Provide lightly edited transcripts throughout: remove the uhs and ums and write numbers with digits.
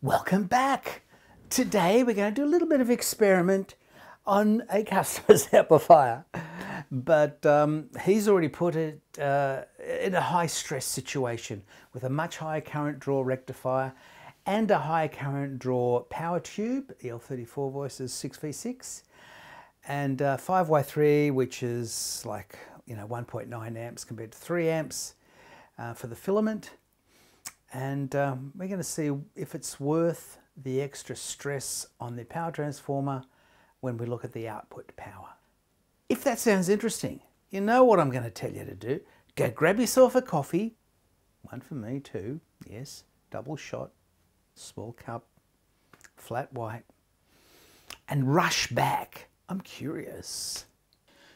Welcome back. Today we're going to do a little bit of experiment on a customer's amplifier, but he's already put it in a high stress situation with a much higher current draw rectifier and a high current draw power tube, EL34 voices 6v6, and 5y3, which is like 1.9 amps compared to 3 amps for the filament. And we're going to see if it's worth the extra stress on the power transformer when we look at the output power. If that sounds interesting, you know what I'm going to tell you to do. Go grab yourself a coffee, one for me too, yes, double shot, small cup, flat white, and rush back. I'm curious.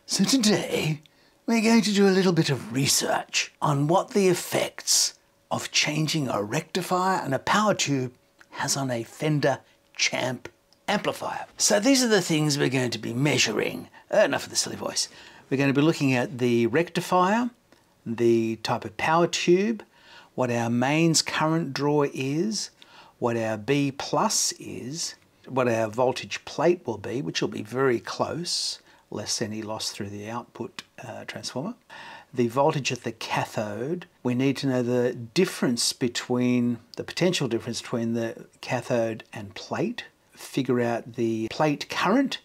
So today we're going to do a little bit of research on what the effects of changing a rectifier and a power tube has on a Fender Champ amplifier. So these are the things we're going to be measuring. Enough of the silly voice. We're going to be looking at the rectifier, the type of power tube, what our mains current draw is, what our B plus is, what our voltage plate will be, which will be very close, less any loss through the output transformer. The voltage at the cathode. We need to know the difference between, the potential difference between the cathode and plate. Figure out the plate current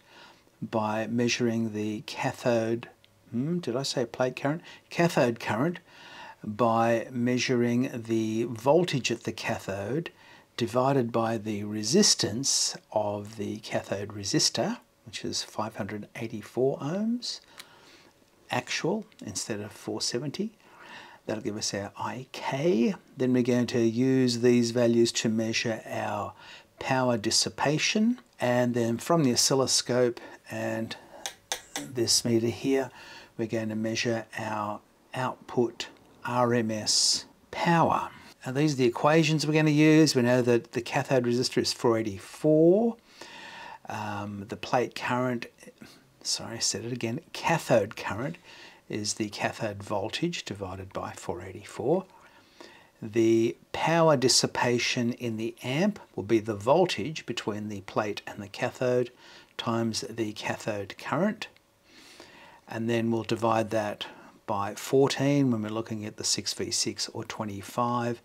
by measuring the cathode, did I say plate current? Cathode current by measuring the voltage at the cathode divided by the resistance of the cathode resistor, which is 584 ohms. Actual instead of 470. That'll give us our IK. Then we're going to use these values to measure our power dissipation, and then from the oscilloscope and this meter here we're going to measure our output RMS power. Now these are the equations we're going to use. We know that the cathode resistor is 484. The plate current, sorry, I said it again, cathode current is the cathode voltage divided by 484. The power dissipation in the amp will be the voltage between the plate and the cathode times the cathode current. And then we'll divide that by 14 when we're looking at the 6v6 or 25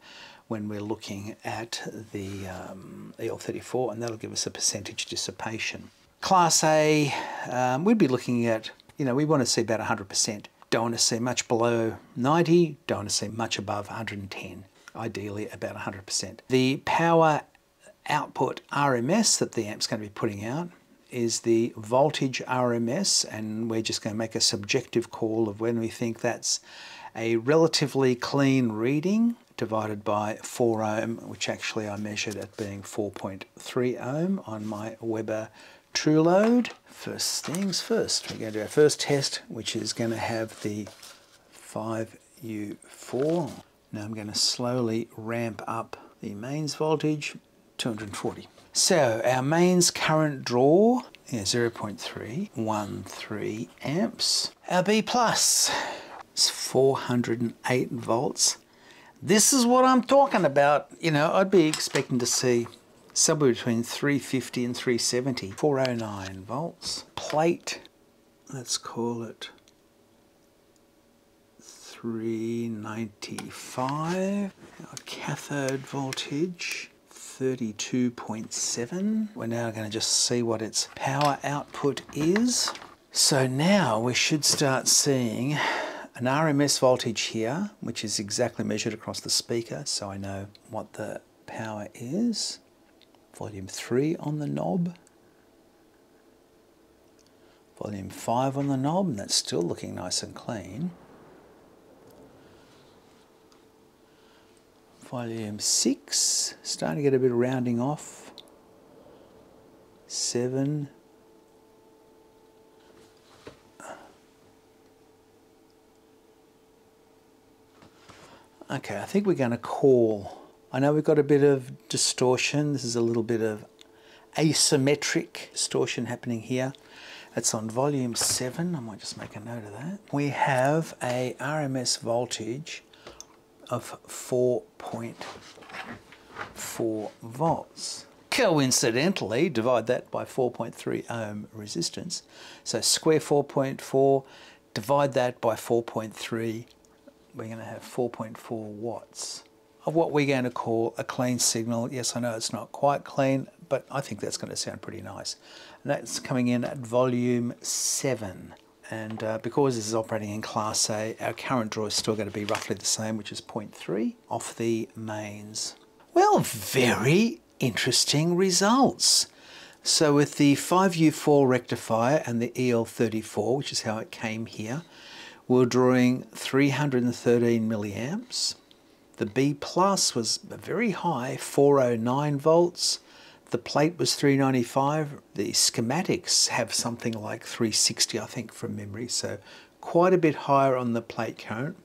when we're looking at the EL34, and that'll give us a percentage dissipation. Class A, we'd be looking at, we want to see about 100%. Don't want to see much below 90, don't want to see much above 110, ideally about 100%. The power output RMS that the amp's going to be putting out is the voltage RMS, and we're just going to make a subjective call of when we think that's a relatively clean reading divided by 4 ohm, which actually I measured at being 4.3 ohm on my Weber True Load. First things first, we're going to do our first test, which is going to have the 5U4. Now I'm going to slowly ramp up the mains voltage, 240. So our mains current draw is 0.313 amps. Our B plus is 408 volts. This is what I'm talking about. I'd be expecting to see somewhere between 350 and 370. 409 volts. Plate, let's call it 395. Our cathode voltage, 32.7. We're now going to just see what its power output is. So now we should start seeing an RMS voltage here, which is exactly measured across the speaker, so I know what the power is. Volume 3 on the knob. Volume 5 on the knob, and that's still looking nice and clean. Volume 6, starting to get a bit of rounding off. 7. Okay, I think we're going to call. I know we've got a bit of distortion. This is a little bit of asymmetric distortion happening here. It's on volume 7. I might just make a note of that. We have a RMS voltage of 4.4 volts. Coincidentally, divide that by 4.3 ohm resistance. So square 4.4, divide that by 4.3, we're going to have 4.4 watts of what we're going to call a clean signal. Yes, I know it's not quite clean, but I think that's going to sound pretty nice. And that's coming in at volume 7. And because this is operating in Class A, our current draw is still going to be roughly the same, which is 0.3 off the mains. Well, very interesting results. So with the 5U4 rectifier and the EL34, which is how it came here, we're drawing 313 milliamps. The B plus was very high, 409 volts. The plate was 395. The schematics have something like 360, I think, from memory. So quite a bit higher on the plate current.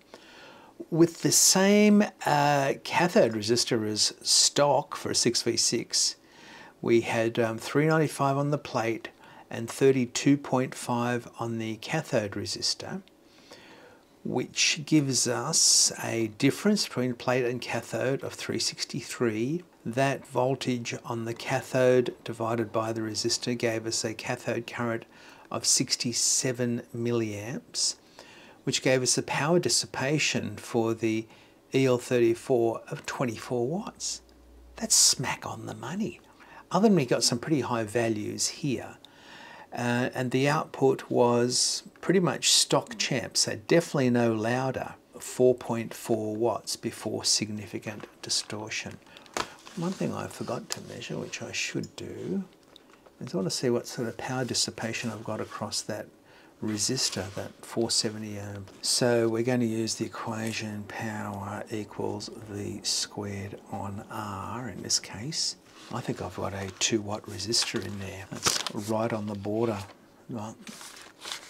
With the same cathode resistor as stock for a 6v6, we had 395 on the plate and 32.5 on the cathode resistor, which gives us a difference between plate and cathode of 363. That voltage on the cathode divided by the resistor gave us a cathode current of 67 milliamps, which gave us a power dissipation for the EL34 of 24 watts. That's smack on the money. Other than we got some pretty high values here. And the output was pretty much stock Champ, so definitely no louder, 4.4 watts before significant distortion. One thing I forgot to measure, which I should do, is I want to see what sort of power dissipation I've got across that resistor, that 470 ohm. So we're going to use the equation power equals V squared on R in this case. I think I've got a 2 watt resistor in there. That's right on the border. Well,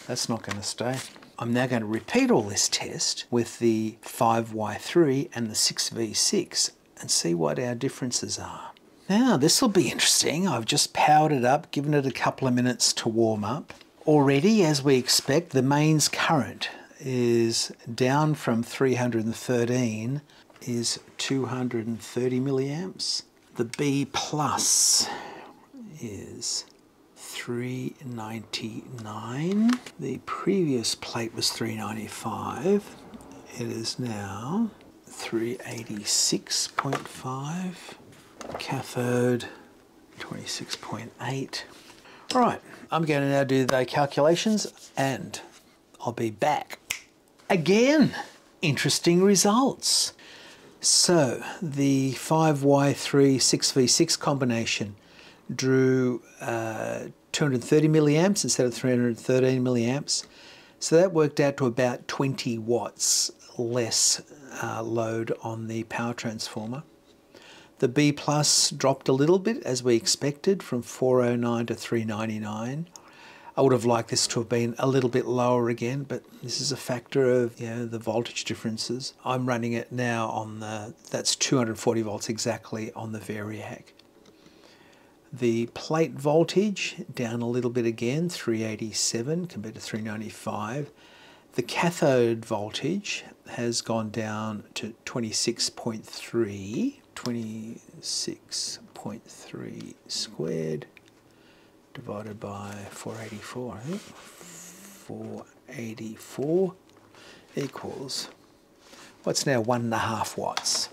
that's not going to stay. I'm now going to repeat all this test with the 5Y3 and the 6V6 and see what our differences are. Now this will be interesting. I've just powered it up, given it a couple of minutes to warm up. Already, as we expect, the mains current is down from 313, is 230 milliamps. The B plus is 399. The previous plate was 395. It is now 386.5. Cathode 26.8. All right, I'm going to now do the calculations and I'll be back. Again, interesting results. So the 5Y3 6V6 combination drew 230 milliamps instead of 313 milliamps. So that worked out to about 20 watts less load on the power transformer. The B plus dropped a little bit as we expected, from 409 to 399. I would have liked this to have been a little bit lower again, but this is a factor of, you know, the voltage differences. I'm running it now on that's 240 volts exactly on the variac. The plate voltage down a little bit again, 387 compared to 395. The cathode voltage has gone down to 26.3. 26.3 squared divided by 484, I think. 484 equals what's now 1.5 watts.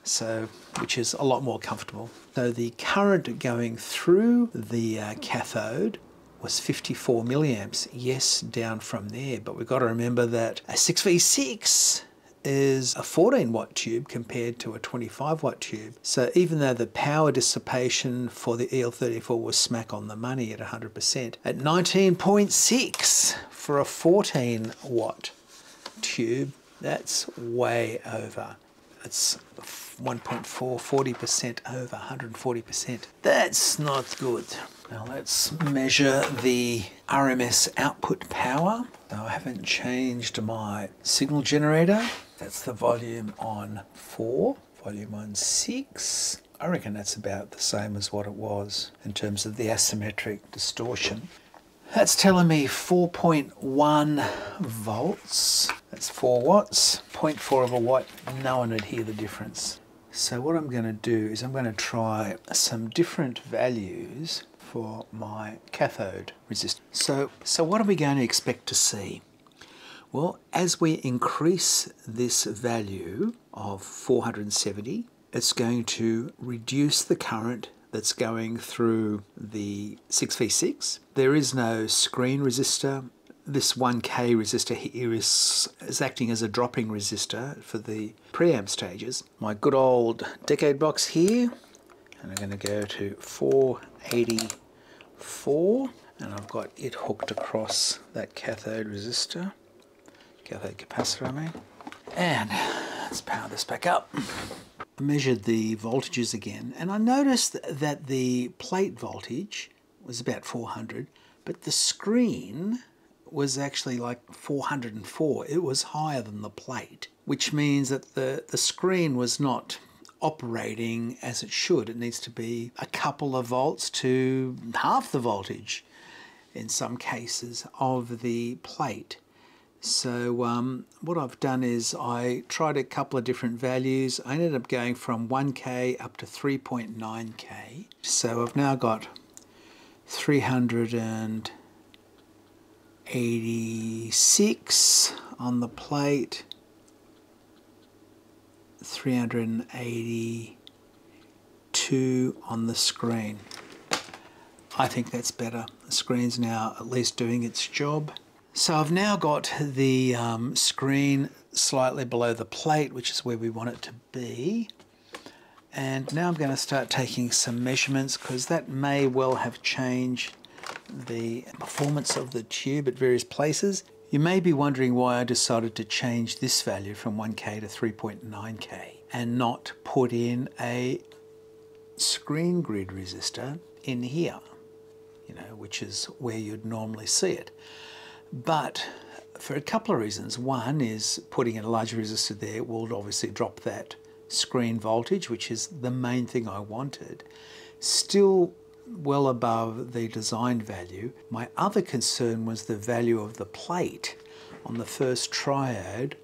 So, which is a lot more comfortable. So the current going through the cathode was 54 milliamps. Yes, down from there, but we've got to remember that a 6v6 is a 14 watt tube compared to a 25 watt tube. So even though the power dissipation for the EL34 was smack on the money at 100%, at 19.6 for a 14 watt tube, that's way over. It's 1.4, 40% over, 140%. That's not good. Now let's measure the RMS output power. Now I haven't changed my signal generator. That's the volume on 4, volume on 6. I reckon that's about the same as what it was in terms of the asymmetric distortion. That's telling me 4.1 volts. That's 4 watts. 0.4 of a watt. No one would hear the difference. So what I'm going to do is I'm going to try some different values for my cathode resistor. So what are we going to expect to see? Well, as we increase this value of 470, it's going to reduce the current that's going through the 6v6. There is no screen resistor. This 1K resistor here is acting as a dropping resistor for the preamp stages. My good old decade box here, and I'm going to go to 484, and I've got it hooked across that cathode resistor, cathode capacitor I mean. And let's power this back up. Measured the voltages again, and I noticed that the plate voltage was about 400, but the screen was actually like 404. It was higher than the plate, which means that the screen was not operating as it should. It needs to be a couple of volts to half the voltage in some cases of the plate. So what I've done is I tried a couple of different values. I ended up going from 1K up to 3.9K. So I've now got 386 on the plate, 382 on the screen. I think that's better. The screen's now at least doing its job. So I've now got the screen slightly below the plate, which is where we want it to be. And now I'm going to start taking some measurements, because that may well have changed the performance of the tube at various places. You may be wondering why I decided to change this value from 1K to 3.9K and not put in a screen grid resistor in here, you know, which is where you'd normally see it. But for a couple of reasons. One is putting in a larger resistor there will obviously drop that screen voltage, which is the main thing I wanted. Still well above the design value. My other concern was the value of the plate on the first triode,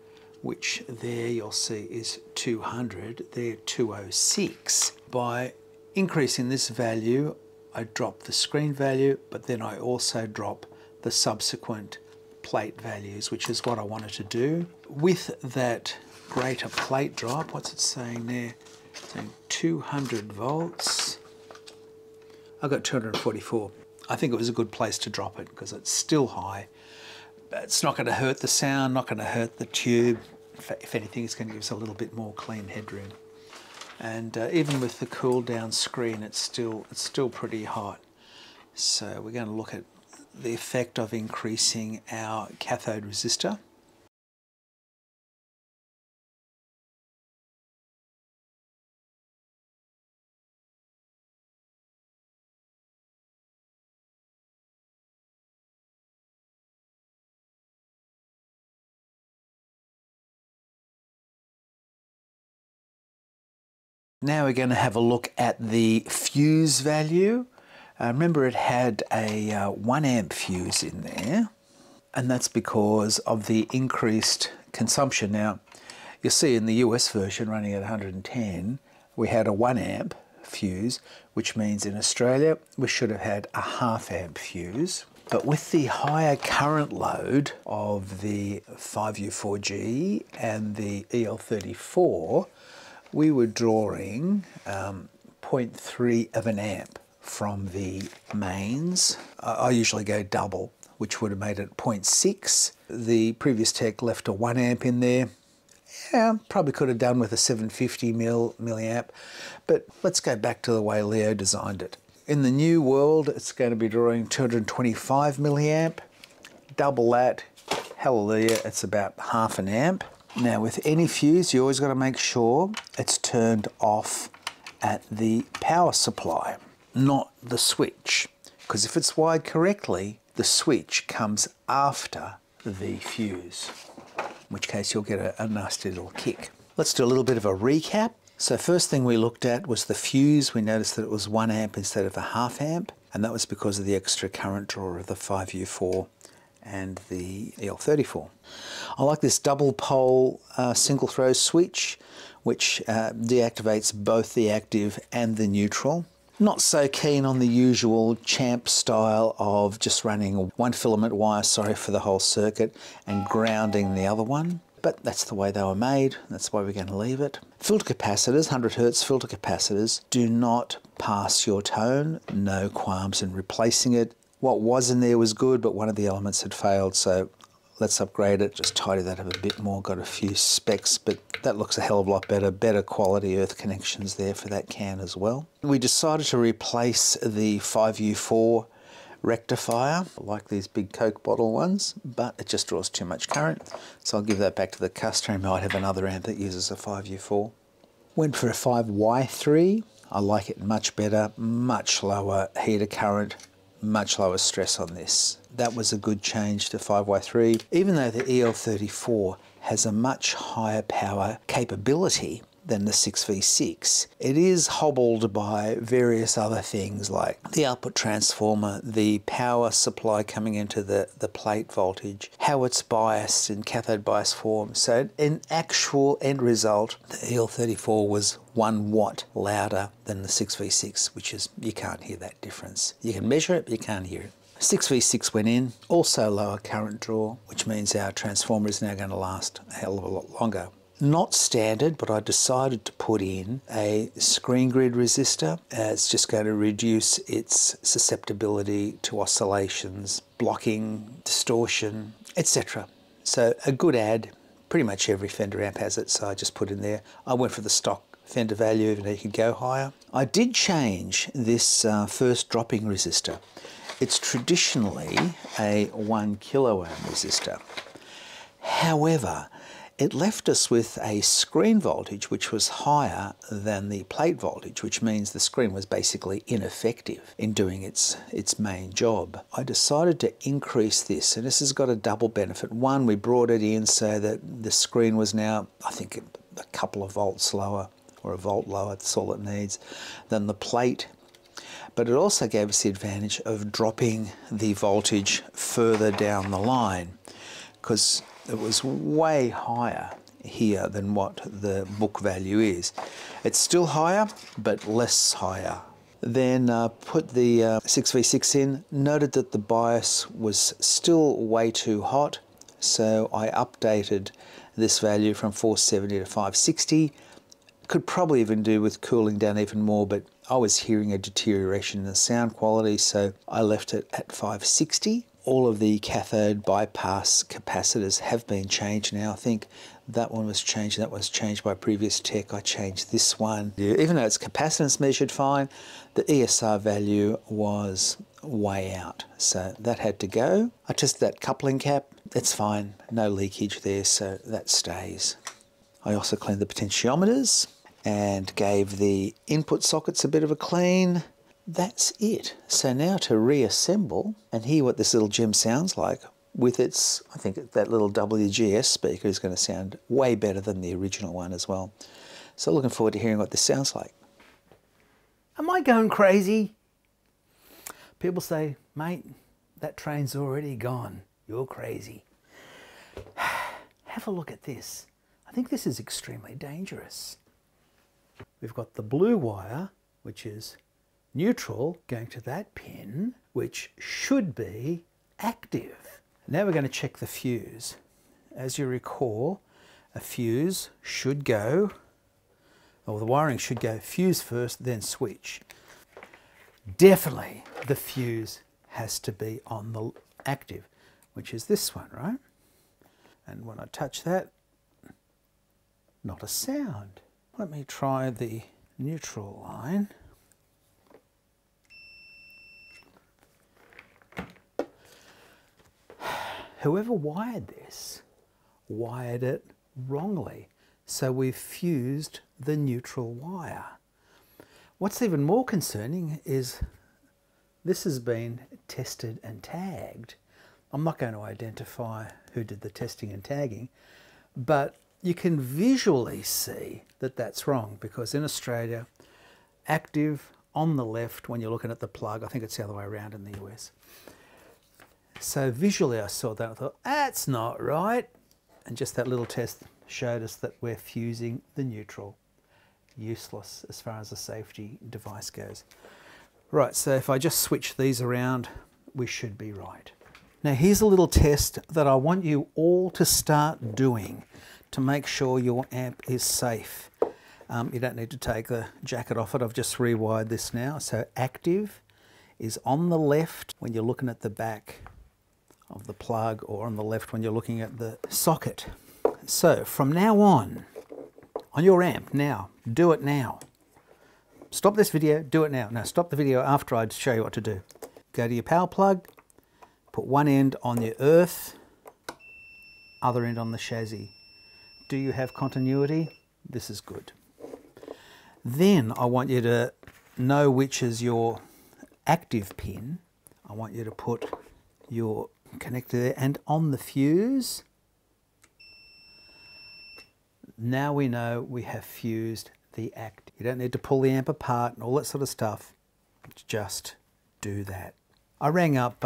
which there you'll see is 200, there 206. By increasing this value, I drop the screen value, but then I also drop the subsequent plate values, which is what I wanted to do. With that greater plate drop, what's it saying there? It's saying 200 volts. I got 244. I think it was a good place to drop it because it's still high. But it's not going to hurt the sound, not going to hurt the tube. If anything, it's going to give us a little bit more clean headroom. And even with the cool down screen, it's still pretty hot. So we're going to look at the effect of increasing our cathode resistor. Now we're going to have a look at the fuse value. Remember, it had a 1 amp fuse in there, and that's because of the increased consumption. Now, you'll see in the US version running at 110, we had a 1 amp fuse, which means in Australia we should have had a 0.5 amp fuse. But with the higher current load of the 5U4G and the EL34, we were drawing 0.3 of an amp from the mains. I usually go double, which would have made it 0.6. The previous tech left a 1 amp in there. Yeah, probably could have done with a 750 milliamp, but let's go back to the way Leo designed it. In the new world, it's going to be drawing 225 milliamp. Double that, hallelujah, it's about 0.5 amp. Now with any fuse, you always got to make sure it's turned off at the power supply, not the switch, because if it's wired correctly, the switch comes after the fuse, in which case you'll get a nasty little kick. Let's do a little bit of a recap. So first thing we looked at was the fuse. We noticed that it was 1 amp instead of a 0.5 amp. and that was because of the extra current draw of the 5U4 and the EL34. I like this double pole single throw switch, which deactivates both the active and the neutral. Not so keen on the usual Champ style of just running one filament wire, sorry for the whole circuit, and grounding the other one. But that's the way they were made, that's why we're going to leave it. Filter capacitors, 100 Hertz filter capacitors, do not pass your tone, no qualms in replacing it. What was in there was good, but one of the elements had failed, so let's upgrade it, just tidy that up a bit more, got a few specs, but that looks a hell of a lot better, better quality earth connections there for that can as well. We decided to replace the 5U4 rectifier, like these big Coke bottle ones, but it just draws too much current, so I'll give that back to the customer. He might have another amp that uses a 5U4. Went for a 5Y3, I like it much better, much lower heater current, much lower stress on this. That was a good change to 5Y3, even though the EL34 has a much higher power capability than the 6V6. It is hobbled by various other things like the output transformer, the power supply coming into the plate voltage, how it's biased in cathode bias form. So in actual end result, the EL34 was 1 watt louder than the 6V6, which is, you can't hear that difference. You can measure it, but you can't hear it. 6V6 went in, also lower current draw, which means our transformer is now going to last a hell of a lot longer. Not standard, but I decided to put in a screen grid resistor. It's just going to reduce its susceptibility to oscillations, blocking, distortion, etc. So a good add. Pretty much every Fender amp has it, so I just put in there. I went for the stock Fender value, even though you could go higher. I did change this first dropping resistor. It's traditionally a 1 kilo ohm resistor. However, it left us with a screen voltage which was higher than the plate voltage, which means the screen was basically ineffective in doing its main job. I decided to increase this, and this has got a double benefit. One, we brought it in so that the screen was now, I think, a couple of volts lower, or a volt lower, that's all it needs, than the plate. But it also gave us the advantage of dropping the voltage further down the line, because it was way higher here than what the book value is. It's still higher, but less higher. Then put the 6V6 in, noted that the bias was still way too hot, so I updated this value from 470 to 560. Could probably even do with cooling down even more, but I was hearing a deterioration in the sound quality, so I left it at 560. All of the cathode bypass capacitors have been changed now. I think that one was changed, that was changed by previous tech. I changed this one. Even though its capacitance measured fine, the ESR value was way out, so that had to go. I tested that coupling cap, it's fine, no leakage there, so that stays. I also cleaned the potentiometers and gave the input sockets a bit of a clean. That's it. So now to reassemble and hear what this little gem sounds like with its, I think that little WGS speaker is going to sound way better than the original one as well. So looking forward to hearing what this sounds like. Am I going crazy? People say, mate, that train's already gone. You're crazy. Have a look at this. I think this is extremely dangerous. We've got the blue wire, which is neutral, going to that pin, which should be active. Now we're going to check the fuse. As you recall, a fuse should go, or the wiring should go fuse first, then switch. Definitely the fuse has to be on the active, which is this one, right? And when I touch that, not a sound. Let me try the neutral line. Whoever wired this wired it wrongly, so we've fused the neutral wire. What's even more concerning is this has been tested and tagged. I'm not going to identify who did the testing and tagging, but you can visually see that that's wrong, because in Australia, active on the left when you're looking at the plug. I think it's the other way around in the US. So visually I saw that and I thought, that's not right. And just that little test showed us that we're fusing the neutral. Useless as far as a safety device goes. Right, so if I just switch these around, we should be right. Now here's a little test that I want you all to start doing to make sure your amp is safe. You don't need to take the jacket off it. I've just rewired this now. So active is on the left when you're looking at the back of the plug, or on the left when you're looking at the socket. So from now on your amp, now, do it now. Stop this video, do it now. Now stop the video after I show you what to do. Go to your power plug, put one end on your earth, other end on the chassis. Do you have continuity? This is good. Then I want you to know which is your active pin. I want you to put your connector there, and on the fuse, now we know we have fused the act. You don't need to pull the amp apart and all that sort of stuff. Just do that. I rang up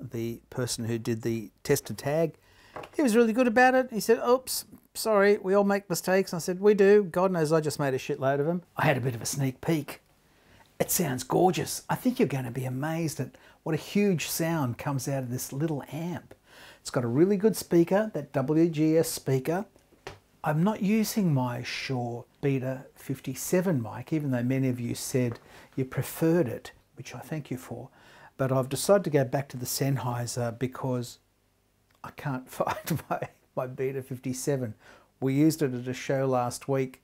the person who did the tester tag. He was really good about it. He said, oops, sorry, we all make mistakes. I said, we do. God knows I just made a shitload of them. I had a bit of a sneak peek. It sounds gorgeous. I think you're going to be amazed at what a huge sound comes out of this little amp. It's got a really good speaker, that WGS speaker. I'm not using my Shure Beta 57 mic, even though many of you said you preferred it, which I thank you for. But I've decided to go back to the Sennheiser because I can't find my Beta 57. We used it at a show last week,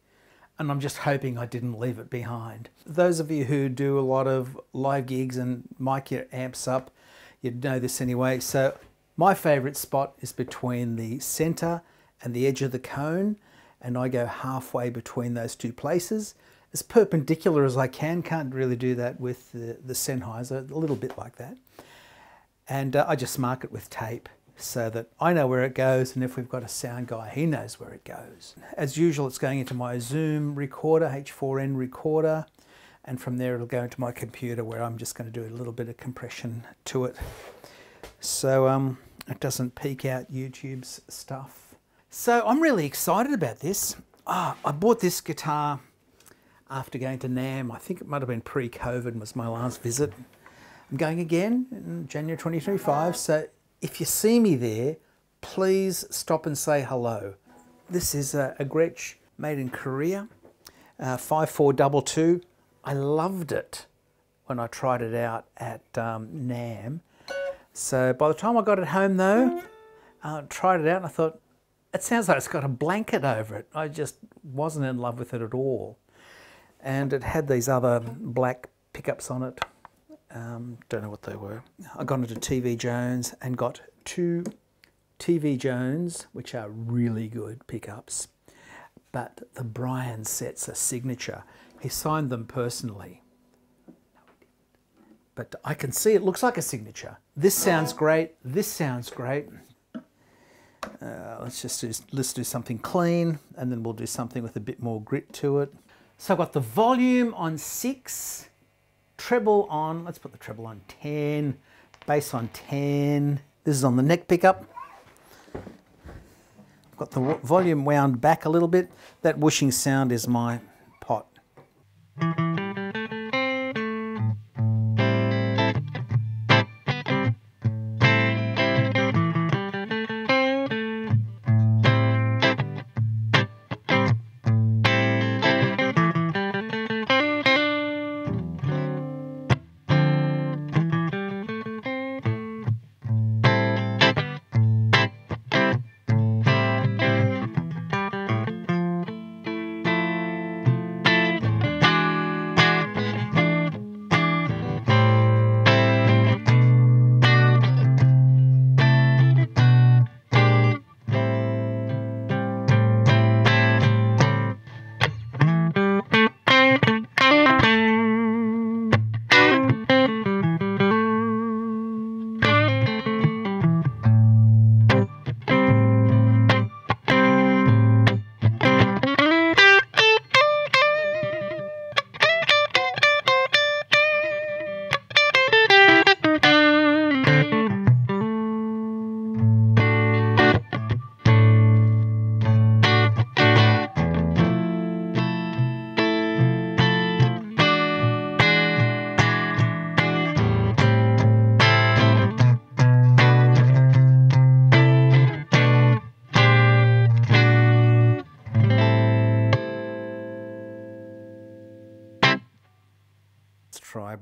and I'm just hoping I didn't leave it behind. Those of you who do a lot of live gigs and mic your amps up, you'd know this anyway. So my favourite spot is between the centre and the edge of the cone, and I go halfway between those two places, as perpendicular as I can. Can't really do that with the Sennheiser, a little bit like that. And I just mark it with tape so that I know where it goes, and if we've got a sound guy, he knows where it goes. As usual, it's going into my Zoom recorder, H4n recorder, and from there it'll go into my computer, where I'm just going to do a little bit of compression to it, so it doesn't peek out YouTube's stuff. So I'm really excited about this. I bought this guitar after going to NAMM. I think it might have been pre-COVID, was my last visit. I'm going again in January 2025, so if you see me there, please stop and say hello. This is a Gretsch made in Korea, 5422. I loved it when I tried it out at NAMM. So by the time I got it home though, I tried it out and I thought, it sounds like it's got a blanket over it. I just wasn't in love with it at all. And it had these other black pickups on it. Don't know what they were. I got into TV Jones and got two TV Jones, which are really good pickups. But the Brian set's a signature. He signed them personally. But I can see it looks like a signature. This sounds great. This sounds great. Let's do something clean, and then we'll do something with a bit more grit to it. So I've got the volume on 6, treble on, let's put the treble on 10, bass on 10. This is on the neck pickup. I've got the volume wound back a little bit. That whooshing sound is my pot.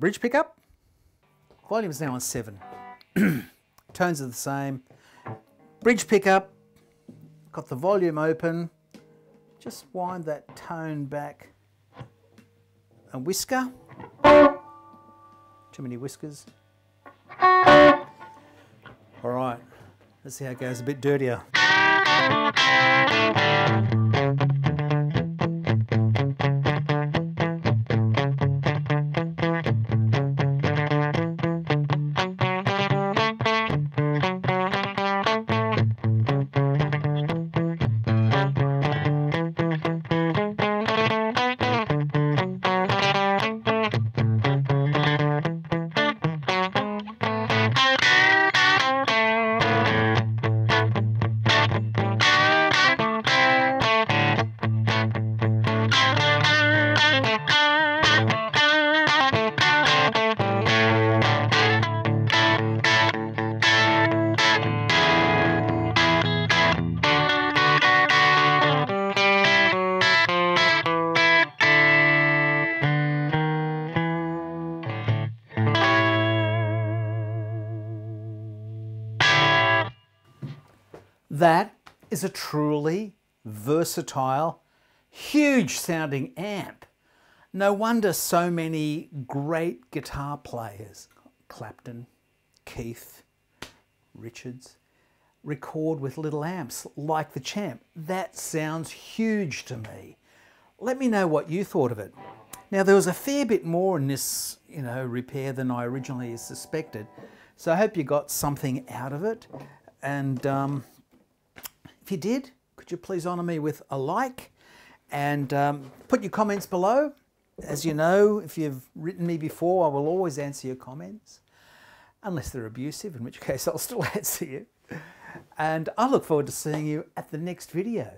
bridge pickup. Volume is now on 7. Tones are the same. Bridge pickup, got the volume open. Just wind that tone back a whisker. Too many whiskers. All right, let's see how it goes a bit dirtier. That is a truly versatile, huge sounding amp. No wonder so many great guitar players, Clapton, Keith, Richards, record with little amps like the Champ. That sounds huge to me. Let me know what you thought of it. Now, there was a fair bit more in this, repair than I originally suspected. So I hope you got something out of it. And if you did, could you please honour me with a like and put your comments below. As you know, if you've written me before, I will always answer your comments, unless they're abusive, in which case I'll still answer you. And I look forward to seeing you at the next video.